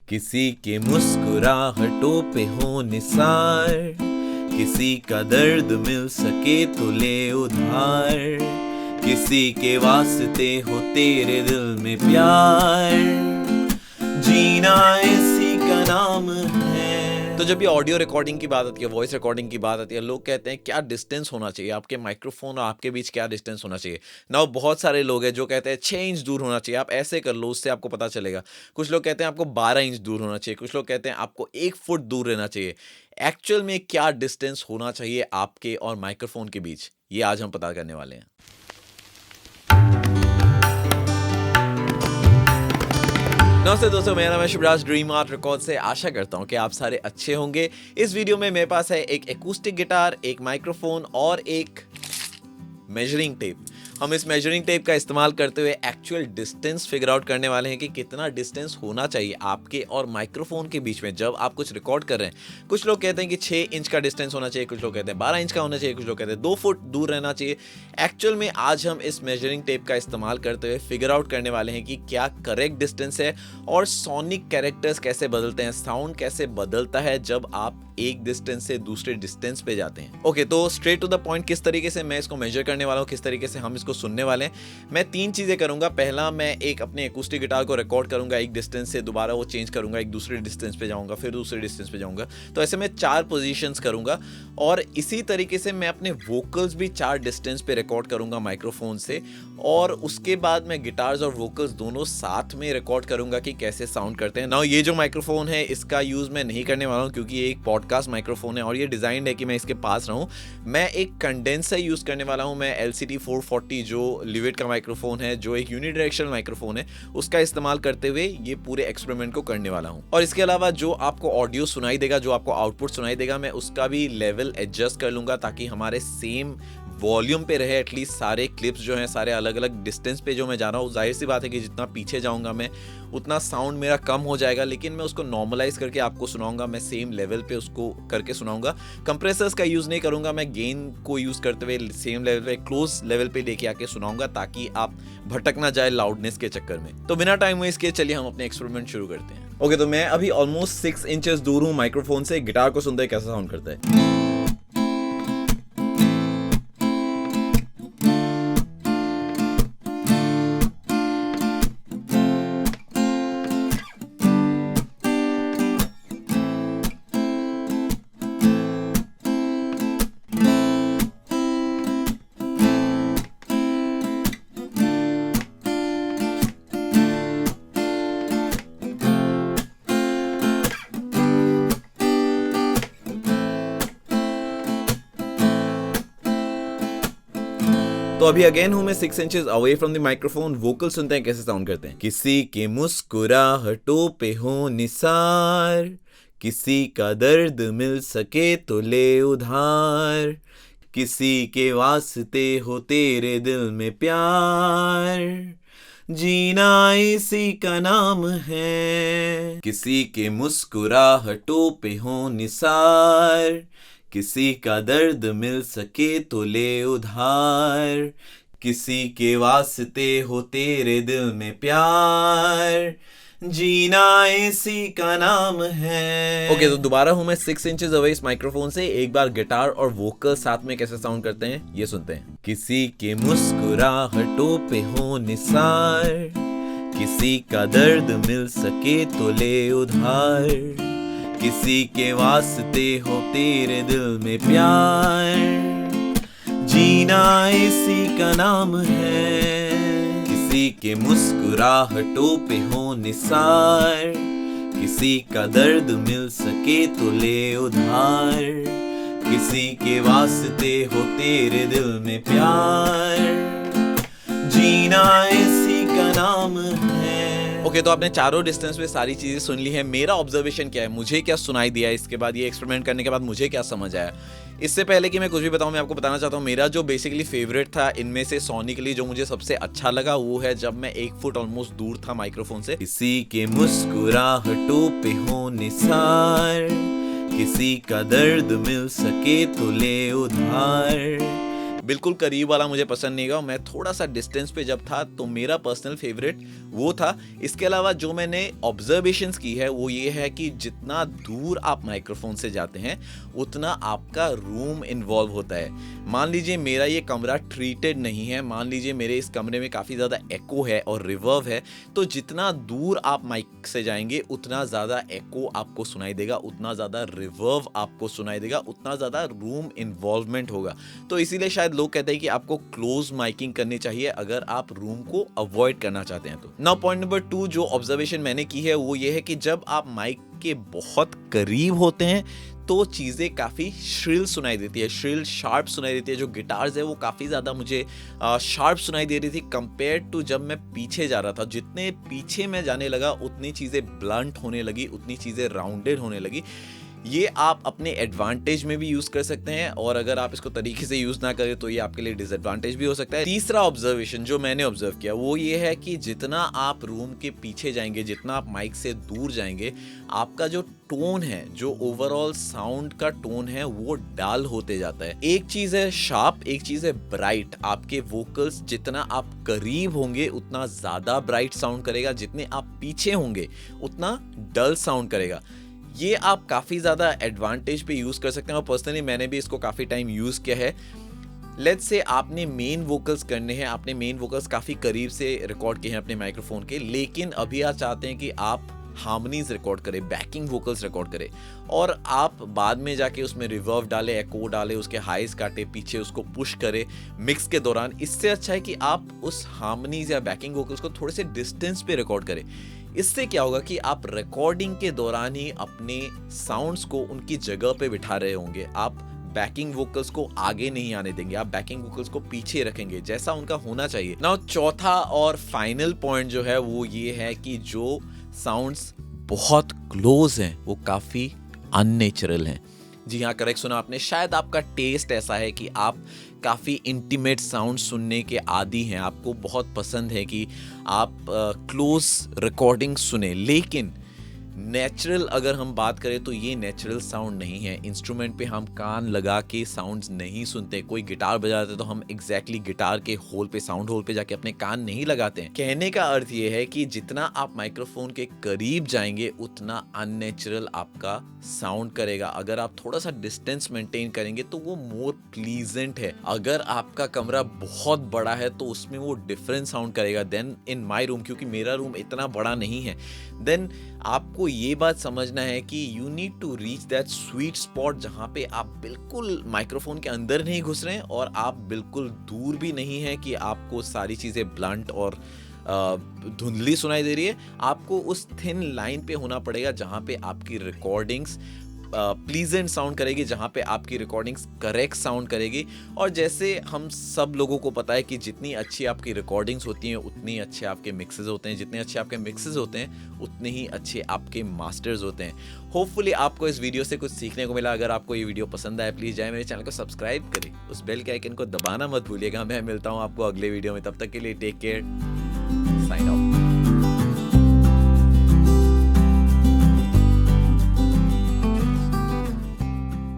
किसी के मुस्कुराहटों पे हो निसार, किसी का दर्द मिल सके तो ले उधार, किसी के वास्ते हो तेरे दिल में प्यार, जीना इसी का नाम है। तो जब ये ऑडियो रिकॉर्डिंग की बात आती है, वॉइस रिकॉर्डिंग की बात आती है, लोग कहते हैं क्या डिस्टेंस होना चाहिए आपके माइक्रोफोन और आपके बीच, क्या डिस्टेंस होना चाहिए ना। बहुत सारे लोग हैं जो कहते हैं 6 इंच दूर होना चाहिए, आप ऐसे कर लो उससे आपको पता चलेगा। कुछ लोग कहते हैं आपको 12 इंच दूर होना चाहिए, कुछ लोग कहते हैं आपको 1 फुट दूर रहना चाहिए। एक्चुअल में क्या डिस्टेंस होना चाहिए आपके और माइक्रोफोन के बीच, ये आज हम पता करने वाले हैं। नमस्ते दोस्तों, मेरा नाम है शिवराज ड्रीम आर्ट रिकॉर्ड से। आशा करता हूं कि आप सारे अच्छे होंगे। इस वीडियो में मेरे पास है एक एकूस्टिक गिटार, एक माइक्रोफोन और एक मेजरिंग टेप। हम इस मेजरिंग टेप का इस्तेमाल करते हुए एक्चुअल डिस्टेंस फिगर आउट करने वाले हैं कि कितना डिस्टेंस होना चाहिए आपके और माइक्रोफोन के बीच में जब आप कुछ रिकॉर्ड कर रहे हैं। कुछ लोग कहते हैं कि 6 इंच का डिस्टेंस होना चाहिए, कुछ लोग कहते हैं 12 इंच का होना चाहिए, कुछ लोग कहते हैं 2 फुट दूर रहना चाहिए। एक्चुअल में आज हम इस मेजरिंग टेप का इस्तेमाल करते हुए फिगर आउट करने वाले हैं कि क्या करेक्ट डिस्टेंस है और सोनिक कैरेक्टर्स कैसे बदलते हैं, साउंड कैसे बदलता है जब आप एक डिस्टेंस से दूसरे डिस्टेंस पे जाते हैं। ओके, तो स्ट्रेट टू द पॉइंट, किस तरीके से मैं इसको मेजर करने वाला हूँ, किस तरीके से हम इसको सुनने वाले हैं। मैं 3 चीजें करूंगा। पहला, मैं एक अपने एकूस्टिक गिटार को रिकॉर्ड करूंगा एक डिस्टेंस से, दोबारा वो चेंज करूंगा, एक दूसरे डिस्टेंस पे जाऊंगा, फिर दूसरे डिस्टेंस पे जाऊंगा। तो ऐसे मैं 4 पोजीशंस करूंगा और इसी तरीके से मैं अपने वोकल्स भी 4 डिस्टेंस पे रिकॉर्ड करूंगा माइक्रोफोन से, और उसके बाद मैं गिटार्स और वोकल्स दोनों साथ में रिकॉर्ड करूंगा कि कैसे साउंड करते हैं। नाउ ये जो माइक्रोफोन है इसका यूज मैं नहीं करने वाला हूँ क्योंकि ये एक पॉडकास्ट माइक्रोफोन है और ये डिजाइन है कि मैं इसके पास रहूं। मैं एक कंडेंसर यूज करने वाला हूं। मैं LCT 440 जो लिविट का माइक्रोफोन है, जो एक यूनिडायरेक्शनल माइक्रोफोन है, उसका इस्तेमाल करते हुए ये पूरे एक्सपेरिमेंट को करने वाला हूं। और इसके अलावा जो आपको ऑडियो सुनाई देगा, जो आपको आउटपुट सुनाई देगा, मैं उसका भी लेवल एडजस्ट कर लूंगा ताकि हमारे सेम वॉल्यूम पे रहे। एटलीस्ट सारे क्लिप्स जो हैं, सारे अलग अलग डिस्टेंस पे जो मैं जा रहा हूँ, जाहिर सी बात है कि जितना पीछे जाऊंगा मैं उतना साउंड मेरा कम हो जाएगा, लेकिन मैं उसको नॉर्मलाइज करके आपको सुनाऊंगा। मैं सेम लेवल पे उसको करके सुनाऊंगा। कंप्रेसर्स का यूज नहीं करूंगा, मैं गेन को यूज करते हुए सेम लेवल पे, क्लोज लेवल पे लेके आके सुनाऊंगा ताकि आप भटक ना जाए लाउडनेस के चक्कर में। तो बिना टाइम वेस्ट किए चलिए हम अपने एक्सपेरिमेंट शुरू करते हैं। ओके, तो मैं अभी ऑलमोस्ट 6 इंचेस दूर हूँ माइक्रोफोन से। गिटार को सुनते हैं कैसा साउंड करता है। तो अभी अगेन हूं मैं 6 inches away from the microphone. Vocal सुनते हैं कैसे साउंड करते हैं। किसी के मुस्कुराहटों पे हो निसार, किसी का दर्द मिल सके तो ले उधार, किसी के वास्ते हो तेरे दिल में प्यार, जीना इसी का नाम है। किसी के मुस्कुराहटों पे हो निसार, किसी का दर्द मिल सके तो ले उधार, किसी के वास्ते हो तेरे दिल में प्यार, जीना इसी का नाम है। ओके, तो दोबारा हूं मैं 6 इंचेस अवे इस माइक्रोफोन से। एक बार गिटार और वोकल साथ में कैसे साउंड करते हैं ये सुनते हैं। किसी के मुस्कुराहटों पे हो निसार, किसी का दर्द मिल सके तो ले उधार, किसी के वास्ते हो तेरे दिल में प्यार, जीना इसी का नाम है। किसी के मुस्कुराहटों पे हो निसार, किसी का दर्द मिल सके तो ले उधार, किसी के वास्ते हो तेरे दिल में प्यार, जीना इसी का नाम है। ओके, तो आपने चारों डिस्टेंस में सारी चीजें सुन ली है। मेरा ऑब्जर्वेशन क्या है, मुझे क्या सुनाई दिया इसके बाद, ये एक्सपेरिमेंट करने के बाद मुझे क्या समझ आया। इससे पहले कि मैं कुछ भी बताऊं, मैं आपको बताना चाहता हूं मेरा जो बेसिकली फेवरेट था इनमें से सोनिकली जो मुझे सबसे अच्छा लगा वो है जब मैं 1 फुट ऑलमोस्ट दूर था माइक्रोफोन से। किसी के मुस्कुराहटों पे हो निसार, किसी का दर्द मिल सके तो ले उधार, बिल्कुल करीब वाला मुझे पसंद नहीं हुआ, मैं थोड़ा सा डिस्टेंस पे जब था तो मेरा पर्सनल फेवरेट वो था। इसके अलावा जो मैंने ऑब्जर्वेशंस की है वो ये है कि जितना दूर आप माइक्रोफोन से जाते हैं उतना आपका रूम इन्वॉल्व होता है। मान लीजिए मेरा ये कमरा ट्रीटेड नहीं है, मान लीजिए मेरे इस कमरे में काफ़ी ज़्यादा एको है और रिवर्ब है, तो जितना दूर आप माइक से जाएंगे उतना ज़्यादा एको आपको सुनाई देगा, उतना ज़्यादा रिवर्ब आपको सुनाई देगा, उतना ज़्यादा रूम इन्वॉल्वमेंट होगा। तो इसीलिए शायद लोग कहते हैं कि आपको क्लोज माइकिंग करनी चाहिए अगर आप रूम को अवॉइड करना चाहते हैं तो। नाउ पॉइंट नंबर 2 जो ऑब्जर्वेशन मैंने की है वो ये है कि जब आप माइक के बहुत करीब होते हैं तो चीज़ें काफ़ी श्रिल सुनाई देती है, श्रिल शार्प सुनाई देती है। जो गिटार्स है वो काफ़ी ज़्यादा मुझे शार्प सुनाई दे रही थी कंपेयर टू जब मैं पीछे जा रहा था। जितने पीछे मैं जाने लगा उतनी चीज़ें ब्लंट होने लगी, उतनी चीज़ें राउंडेड होने लगी। ये आप अपने एडवांटेज में भी यूज़ कर सकते हैं और अगर आप इसको तरीके से यूज़ ना करें तो ये आपके लिए डिसएडवांटेज भी हो सकता है। तीसरा ऑब्जर्वेशन जो मैंने ऑब्जर्व किया वो ये है कि जितना आप रूम के पीछे जाएंगे, जितना आप माइक से दूर जाएंगे, आपका जो टोन है, जो ओवरऑल साउंड का टोन है वो डल होते जाता है। एक चीज़ है शार्प, एक चीज़ है ब्राइट। आपके वोकल्स जितना आप करीब होंगे उतना ज़्यादा ब्राइट साउंड करेगा, जितने आप पीछे होंगे उतना डल साउंड करेगा। ये आप काफ़ी ज़्यादा एडवांटेज पे यूज़ कर सकते हैं और पर्सनली मैंने भी इसको काफ़ी टाइम यूज़ किया है। लेट्स से आपने मेन वोकल्स करने हैं, आपने मेन वोकल्स काफ़ी करीब से रिकॉर्ड किए हैं अपने माइक्रोफोन के, लेकिन अभी आप चाहते हैं कि आप हार्मनीज रिकॉर्ड करें, बैकिंग वोकल्स रिकॉर्ड करें और आप बाद में जाके उसमें रिवर्ब डाले, एको डाले, उसके हाइज काटे, पीछे उसको पुश करें मिक्स के दौरान। इससे अच्छा है कि आप उस हार्मनीज या बैकिंग वोकल्स को थोड़े से डिस्टेंस पे रिकॉर्ड करें। इससे क्या होगा कि आप रिकॉर्डिंग के दौरान ही अपने साउंड्स को उनकी जगह पे बिठा रहे होंगे। आप बैकिंग वोकल्स को आगे नहीं आने देंगे, आप बैकिंग वोकल्स को पीछे रखेंगे जैसा उनका होना चाहिए। नाउ चौथा और फाइनल पॉइंट जो है वो ये है कि जो साउंड्स बहुत क्लोज हैं वो काफ़ी अननेचुरल हैं। जी हाँ, करेक्ट सुना आपने। शायद आपका टेस्ट ऐसा है कि आप काफ़ी इंटीमेट साउंड सुनने के आदी हैं, आपको बहुत पसंद है कि आप क्लोज रिकॉर्डिंग सुने, लेकिन नेचुरल अगर हम बात करें तो ये नेचुरल साउंड नहीं है। इंस्ट्रूमेंट पे हम कान लगा के साउंड्स नहीं सुनते। कोई गिटार बजाते तो हम एग्जैक्टली गिटार के होल पे, साउंड होल पे जाके अपने कान नहीं लगाते हैं। कहने का अर्थ ये है कि जितना आप माइक्रोफोन के करीब जाएंगे उतना अननेचुरल आपका साउंड करेगा। अगर आप थोड़ा सा डिस्टेंस मेंटेन करेंगे तो वो मोर प्लीजेंट है। अगर आपका कमरा बहुत बड़ा है तो उसमें वो डिफरेंट साउंड करेगा देन इन माई रूम, क्योंकि मेरा रूम इतना बड़ा नहीं है। देन आपको ये बात समझना है कि you need to reach that sweet spot जहाँ पे आप बिल्कुल माइक्रोफोन के अंदर नहीं घुस रहे हैं और आप बिल्कुल दूर भी नहीं है कि आपको सारी चीज़ें ब्लंट और धुंधली सुनाई दे रही है। आपको उस थिन लाइन पे होना पड़ेगा जहाँ पे आपकी रिकॉर्डिंग्स प्लीजेंट साउंड करेगी, जहाँ पे आपकी रिकॉर्डिंग्स करेक्ट साउंड करेगी। और जैसे हम सब लोगों को पता है कि जितनी अच्छी आपकी रिकॉर्डिंग्स होती हैं उतनी अच्छे आपके मिक्सेस होते हैं, जितने अच्छे आपके मिक्सेस होते हैं उतने ही अच्छे आपके मास्टर्स होते हैं। होपफुली आपको इस वीडियो से कुछ सीखने को मिला। अगर आपको ये वीडियो पसंद आए प्लीज़ जाए मेरे चैनल को सब्सक्राइब करें, उस बेल के आइकन को दबाना मत भूलिएगा। मैं मिलता हूँ आपको अगले वीडियो में, तब तक के लिए टेक केयर, साइन ऑफ।